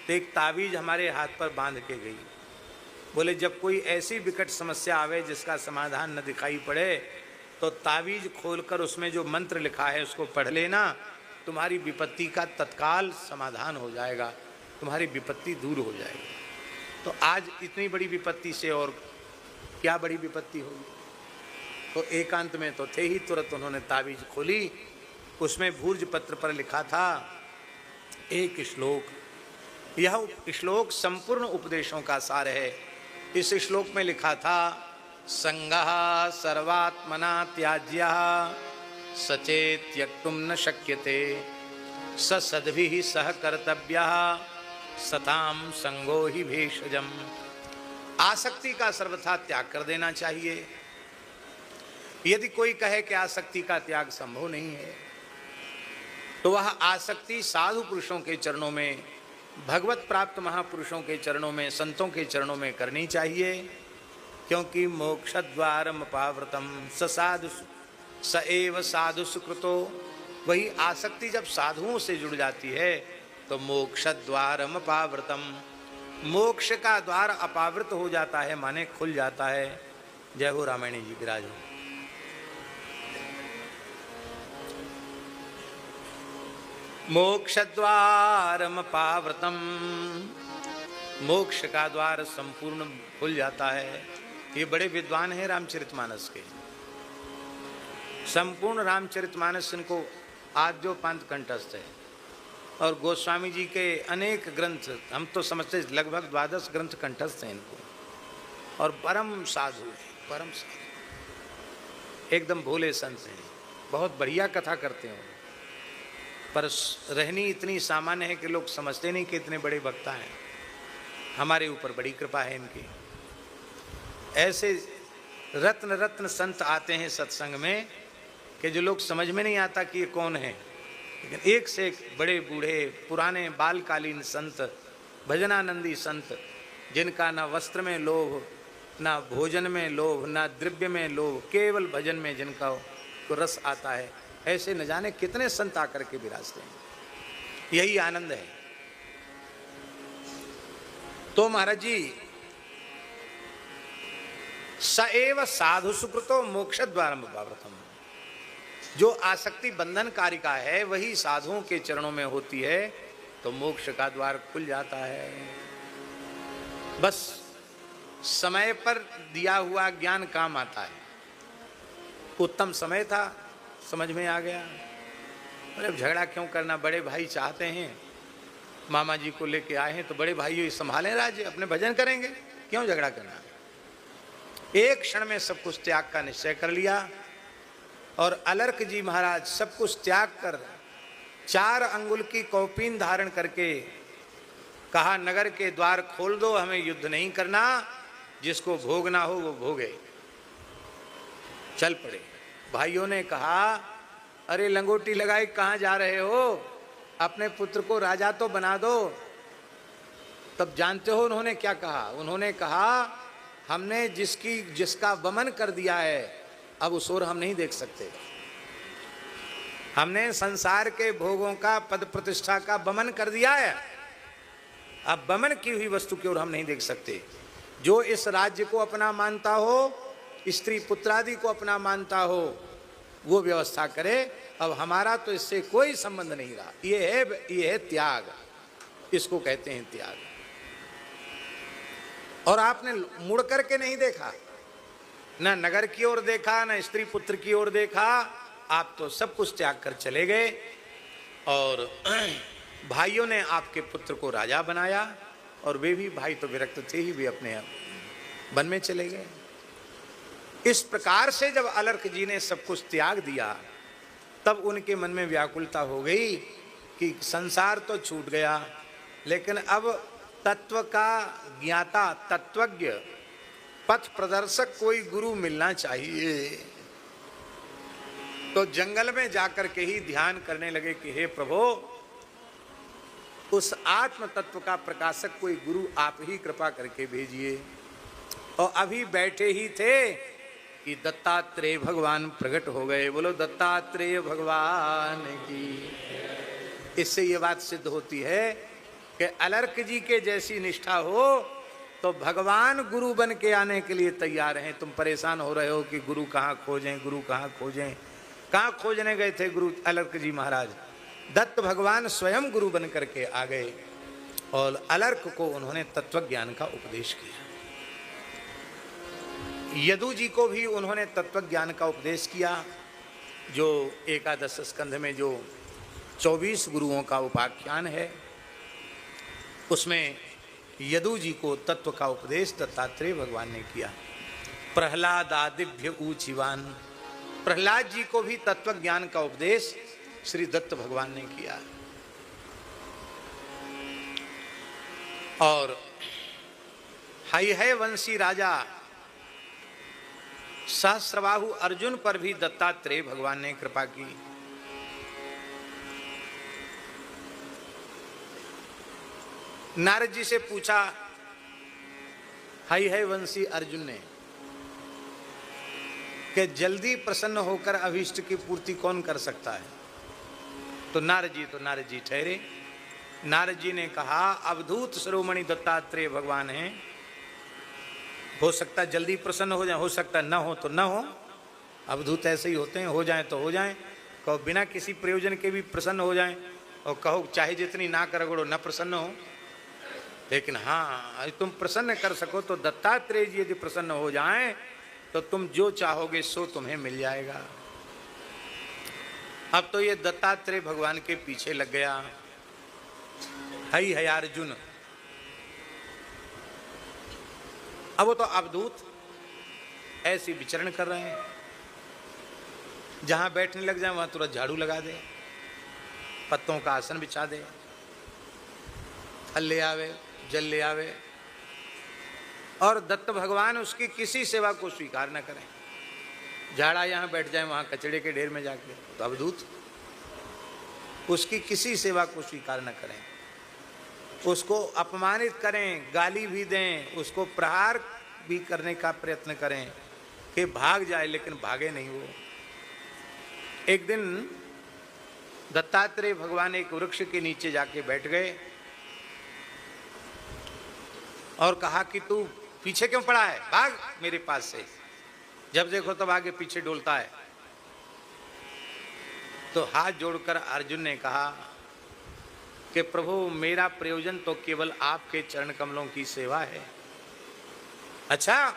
तो एक तावीज हमारे हाथ पर बांध के गई। बोले जब कोई ऐसी विकट समस्या आवे जिसका समाधान न दिखाई पड़े तो तावीज खोलकर उसमें जो मंत्र लिखा है उसको पढ़ लेना, तुम्हारी विपत्ति का तत्काल समाधान हो जाएगा, तुम्हारी विपत्ति दूर हो जाएगी। तो आज इतनी बड़ी विपत्ति से और क्या बड़ी विपत्ति होगी? तो एकांत में तो थे ही, तुरंत उन्होंने तावीज खोली, उसमें भूर्ज पत्र पर लिखा था एक श्लोक। यह श्लोक संपूर्ण उपदेशों का सार है। इस श्लोक में लिखा था संगः सर्वात्मना त्याज्यः सचेत त्यक्तुम न शक्यते स सद्भिः सह कर्तव्यः सताम संगो ही भेषजम। आसक्ति का सर्वथा त्याग कर देना चाहिए। यदि कोई कहे कि आसक्ति का त्याग संभव नहीं है तो वह आसक्ति साधु पुरुषों के चरणों में, भगवत प्राप्त महापुरुषों के चरणों में, संतों के चरणों में करनी चाहिए, क्योंकि मोक्षद्वारम पावृतम स साधु स एव साधु सुकृतो। वही आसक्ति जब साधुओं से जुड़ जाती है तो मोक्षद्वारम पावृतम, मोक्ष का द्वार अपावृत हो जाता है, माने खुल जाता है। जय हो रामायणी जी विराज हो। मोक्षद्वारम पावृतम, मोक्ष का द्वार संपूर्ण खुल जाता है। ये बड़े विद्वान हैं रामचरितमानस के। संपूर्ण रामचरितमानस इनको आद्यो पांत कंठस्थ है, और गोस्वामी जी के अनेक ग्रंथ, हम तो समझते लगभग 12 ग्रंथ कंठस्थ हैं इनको, और परम साधु हैं, परम साधु, एकदम भोले संत हैं, बहुत बढ़िया कथा करते हैं, पर रहनी इतनी सामान्य है कि लोग समझते नहीं कि इतने बड़े वक्ता हैं। हमारे ऊपर बड़ी कृपा है इनकी। ऐसे रत्न रत्न संत आते हैं सत्संग में कि जो लोग समझ में नहीं आता कि ये कौन है, लेकिन एक से एक बड़े बूढ़े पुराने बालकालीन संत, भजनानंदी संत, जिनका न वस्त्र में लोभ ना भोजन में लोभ, ना द्रव्य में लोभ, केवल भजन में जिनका को रस आता है, ऐसे न जाने कितने संत आकर के विराजते हैं। यही आनंद है। तो महाराज जी, सएव साधु सुकृतो मोक्ष द्वारम व्रतम, जो आसक्ति बंधन कारिका है वही साधुओं के चरणों में होती है, तो मोक्ष का द्वार खुल जाता है। बस समय पर दिया हुआ ज्ञान काम आता है। उत्तम समय था, समझ में आ गया। अरे झगड़ा क्यों करना, बड़े भाई चाहते हैं, मामा जी को लेके आए हैं तो बड़े भाई संभालें राज्य, अपने भजन करेंगे, क्यों झगड़ा करना। एक क्षण में सब कुछ त्याग का निश्चय कर लिया और अलर्क जी महाराज सब कुछ त्याग कर 4 अंगुल की कौपीन धारण करके कहा, नगर के द्वार खोल दो, हमें युद्ध नहीं करना, जिसको भोगना हो वो भोगे। चल पड़े। भाइयों ने कहा, अरे लंगोटी लगाई कहाँ जा रहे हो, अपने पुत्र को राजा तो बना दो। तब जानते हो उन्होंने क्या कहा? उन्होंने कहा, हमने जिसका वमन कर दिया है, अब उस ओर हम नहीं देख सकते। हमने संसार के भोगों का, पद प्रतिष्ठा का वमन कर दिया है, अब वमन की हुई वस्तु की ओर हम नहीं देख सकते। जो इस राज्य को अपना मानता हो, स्त्री पुत्रादि को अपना मानता हो, वो व्यवस्था करे। अब हमारा तो इससे कोई संबंध नहीं रहा। ये है त्याग, इसको कहते हैं त्याग। और आपने मुड़ करके नहीं देखा, ना नगर की ओर देखा, ना स्त्री पुत्र की ओर देखा, आप तो सब कुछ त्याग कर चले गए। और भाइयों ने आपके पुत्र को राजा बनाया, और वे भी भाई तो विरक्त थे ही, वे अपने वन में चले गए। इस प्रकार से जब अलर्क जी ने सब कुछ त्याग दिया, तब उनके मन में व्याकुलता हो गई कि संसार तो छूट गया, लेकिन अब तत्व का ज्ञाता, तत्वज्ञ, पथ प्रदर्शक कोई गुरु मिलना चाहिए। तो जंगल में जाकर के ही ध्यान करने लगे कि हे प्रभु, उस आत्म तत्व का प्रकाशक कोई गुरु आप ही कृपा करके भेजिए। और अभी बैठे ही थे कि दत्तात्रेय भगवान प्रकट हो गए। बोलो दत्तात्रेय भगवान की। इससे ये बात सिद्ध होती है कि अलर्क जी के जैसी निष्ठा हो तो भगवान गुरु बन के आने के लिए तैयार हैं। तुम परेशान हो रहे हो कि गुरु कहाँ खोजें, गुरु कहाँ खोजें। कहाँ खोजने गए थे गुरु अलर्क जी महाराज? दत्त भगवान स्वयं गुरु बन करके आ गए और अलर्क को उन्होंने तत्वज्ञान का उपदेश किया। यदु जी को भी उन्होंने तत्वज्ञान का उपदेश किया, जो एकादश स्कंध में जो 24 गुरुओं का उपाख्यान है, उसमें यदु जी को तत्व का उपदेश दत्तात्रेय भगवान ने किया। प्रहलाद आदिभ्य ऊचिवान, प्रहलाद जी को भी तत्व ज्ञान का उपदेश श्री दत्त भगवान ने किया। और है वंशी राजा सहस्रबाहु अर्जुन पर भी दत्तात्रेय भगवान ने कृपा की। नारद जी से पूछा है वंशी अर्जुन ने कि जल्दी प्रसन्न होकर अभीष्ट की पूर्ति कौन कर सकता है? तो नारद जी ठहरे। नारद जी ने कहा, अवधूत शिरोमणि दत्तात्रेय भगवान हैं, हो सकता जल्दी प्रसन्न हो जाए, हो सकता न हो तो न हो। अवधूत ऐसे ही होते हैं, हो जाए तो हो जाए। कहो बिना किसी प्रयोजन के भी प्रसन्न हो जाए, और कहो चाहे जितनी ना रगड़ो न प्रसन्न हो। लेकिन हाँ, तुम प्रसन्न कर सको तो दत्तात्रेय जी यदि प्रसन्न हो जाएं तो तुम जो चाहोगे सो तुम्हें मिल जाएगा। अब तो ये दत्तात्रेय भगवान के पीछे लग गया। है अर्जुन। अब वो तो अवधूत ऐसी विचरण कर रहे हैं, जहां बैठने लग जाए वहां तुरंत झाड़ू लगा दे, पत्तों का आसन बिछा दे, फल ले आवे, जल ले आवे, और दत्त भगवान उसकी किसी सेवा को स्वीकार न करें। झाड़ा यहाँ बैठ जाए वहाँ कचड़े के ढेर में जाके, तो अवधूत उसकी किसी सेवा को स्वीकार न करें, उसको अपमानित करें, गाली भी दें, उसको प्रहार भी करने का प्रयत्न करें कि भाग जाए, लेकिन भागे नहीं वो। एक दिन दत्तात्रेय भगवान एक वृक्ष के नीचे जाके बैठ गए और कहा कि तू पीछे क्यों पड़ा है, भाग मेरे पास से। जब देखो तब आगे पीछे डोलता है। तो हाथ जोड़कर अर्जुन ने कहा कि प्रभु मेरा प्रयोजन तो केवल आपके चरण कमलों की सेवा है। अच्छा,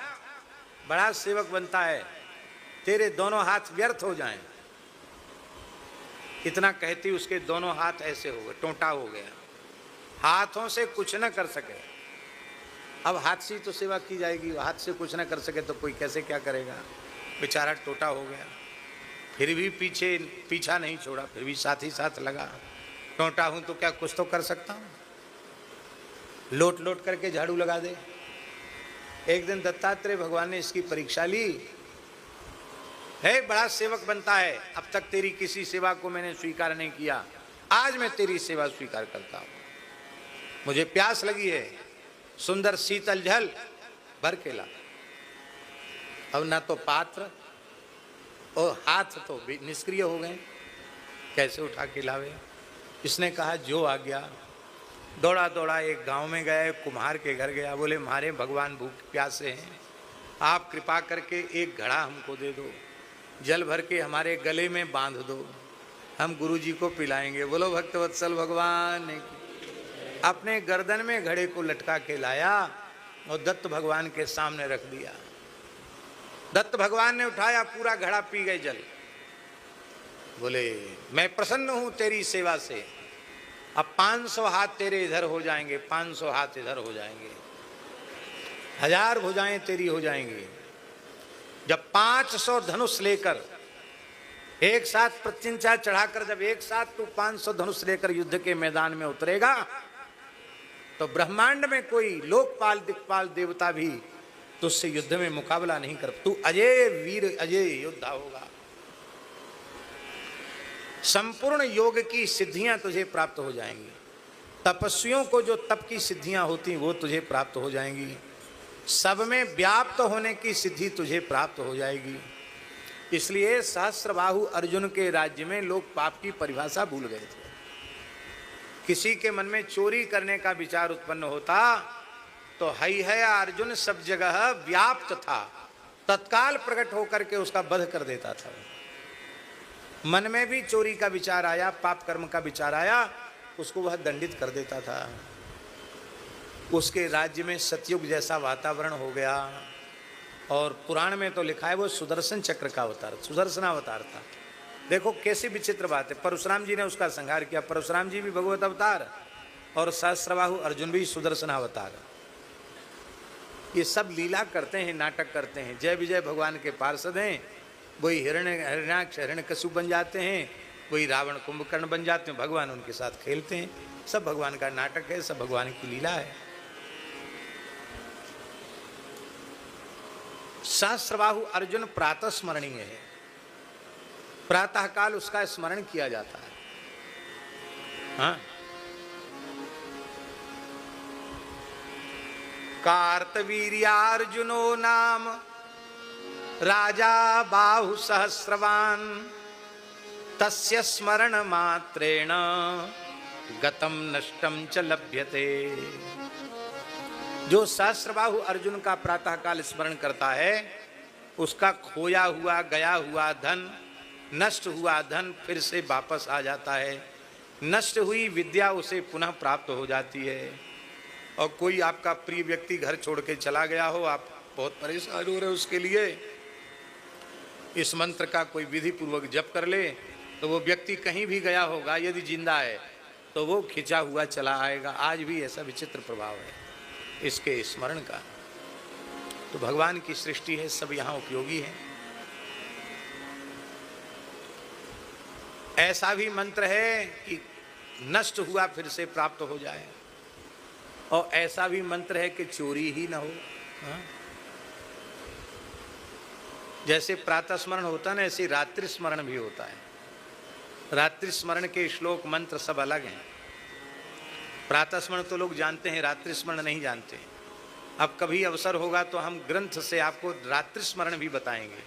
बड़ा सेवक बनता है, तेरे दोनों हाथ व्यर्थ हो जाएं। इतना कहती उसके दोनों हाथ ऐसे हो गए, टोंटा हो गया, हाथों से कुछ न कर सके। अब हाथ से तो सेवा की जाएगी, हाथ से कुछ न कर सके तो कोई कैसे क्या करेगा। बेचारा टोटा हो गया, फिर भी पीछा नहीं छोड़ा, फिर भी साथ ही साथ लगा। टोटा हूं तो क्या कुछ तो कर सकता हूं, लोट लोट करके झाड़ू लगा दे। एक दिन दत्तात्रेय भगवान ने इसकी परीक्षा ली। है बड़ा सेवक बनता है, अब तक तेरी किसी सेवा को मैंने स्वीकार नहीं किया, आज मैं तेरी सेवा स्वीकार करता हूं। मुझे प्यास लगी है, सुंदर शीतल जल भर के ला। अब ना तो पात्र और हाथ तो निष्क्रिय हो गए, कैसे उठा के लावे। इसने कहा जो आ गया। दौड़ा दौड़ा एक गांव में गया, एक कुम्हार के घर गया। बोले हमारे भगवान भूख प्यासे हैं, आप कृपा करके एक घड़ा हमको दे दो, जल भर के हमारे गले में बांध दो, हम गुरुजी को पिलाएंगे। बोलो भक्तवत्सल भगवान ने अपने गर्दन में घड़े को लटका के लाया और दत्त भगवान के सामने रख दिया। दत्त भगवान ने उठाया, पूरा घड़ा पी गए जल। बोले मैं प्रसन्न हूं तेरी सेवा से, अब 500 हाथ तेरे इधर हो जाएंगे, 500 हाथ इधर हो जाएंगे, 1000 भुजाएं तेरी हो जाएंगी। जब 500 धनुष लेकर एक साथ प्रत्यंचा चढ़ाकर, जब एक साथ तू 500 धनुष लेकर युद्ध के मैदान में उतरेगा तो ब्रह्मांड में कोई लोकपाल दिक्पाल देवता भी तुझसे युद्ध में मुकाबला नहीं कर। तू अजय वीर अजय योद्धा होगा। संपूर्ण योग की सिद्धियां तुझे प्राप्त हो जाएंगी। तपस्वियों को जो तप की सिद्धियां होती वो तुझे प्राप्त हो जाएंगी। सब में व्याप्त होने की सिद्धि तुझे प्राप्त हो जाएगी। इसलिए सहस्त्रबाहु अर्जुन के राज्य में लोग पाप की परिभाषा भूल गए थे। किसी के मन में चोरी करने का विचार उत्पन्न होता तो हई है अर्जुन सब जगह व्याप्त था, तत्काल प्रकट होकर के उसका वध कर देता था। मन में भी चोरी का विचार आया, पाप कर्म का विचार आया, उसको वह दंडित कर देता था। उसके राज्य में सतयुग जैसा वातावरण हो गया। और पुराण में तो लिखा है वो सुदर्शन चक्र का अवतार, सुदर्शन अवतार था। देखो कैसी विचित्र बात है, परशुराम जी ने उसका संहार किया। परशुराम जी भी भगवत अवतार और सहस्त्रबाहु अर्जुन भी सुदर्शन अवतार। ये सब लीला करते हैं, नाटक करते हैं। जय विजय भगवान के पार्षद हैं, वही हिरण्याक्ष हिरण्यकशिपु बन जाते हैं, वही रावण कुंभकर्ण बन जाते हैं, भगवान उनके साथ खेलते हैं। सब भगवान का नाटक है, सब भगवान की लीला है। सहस्त्रबाहु अर्जुन प्रातः स्मरणीय है, प्रातः काल उसका स्मरण किया जाता है। हाँ, कार्तवीर्यार्जुनो नाम राजा बाहु सहस्रवान, तस्य स्मरण मात्रेण गतम नष्टम च लभ्यते। जो सहस्रबाहु अर्जुन का प्रातः काल स्मरण करता है, उसका खोया हुआ गया हुआ धन, नष्ट हुआ धन फिर से वापस आ जाता है। नष्ट हुई विद्या उसे पुनः प्राप्त हो जाती है। और कोई आपका प्रिय व्यक्ति घर छोड़ के चला गया हो, आप बहुत परेशान हो रहे हो उसके लिए, इस मंत्र का कोई विधि पूर्वक जप कर ले तो वो व्यक्ति कहीं भी गया होगा, यदि जिंदा है तो वो खिंचा हुआ चला आएगा। आज भी ऐसा विचित्र प्रभाव है इसके स्मरण का। तो भगवान की सृष्टि है, सब यहाँ उपयोगी है। ऐसा भी मंत्र है कि नष्ट हुआ फिर से प्राप्त हो जाए, और ऐसा भी मंत्र है कि चोरी ही ना हो। हाँ? जैसे प्रातः स्मरण होता ना, ऐसे रात्रि स्मरण भी होता है। रात्रि स्मरण के श्लोक मंत्र सब अलग हैं। प्रातः स्मरण तो लोग जानते हैं, रात्रि स्मरण नहीं जानते। अब कभी अवसर होगा तो हम ग्रंथ से आपको रात्रि स्मरण भी बताएंगे।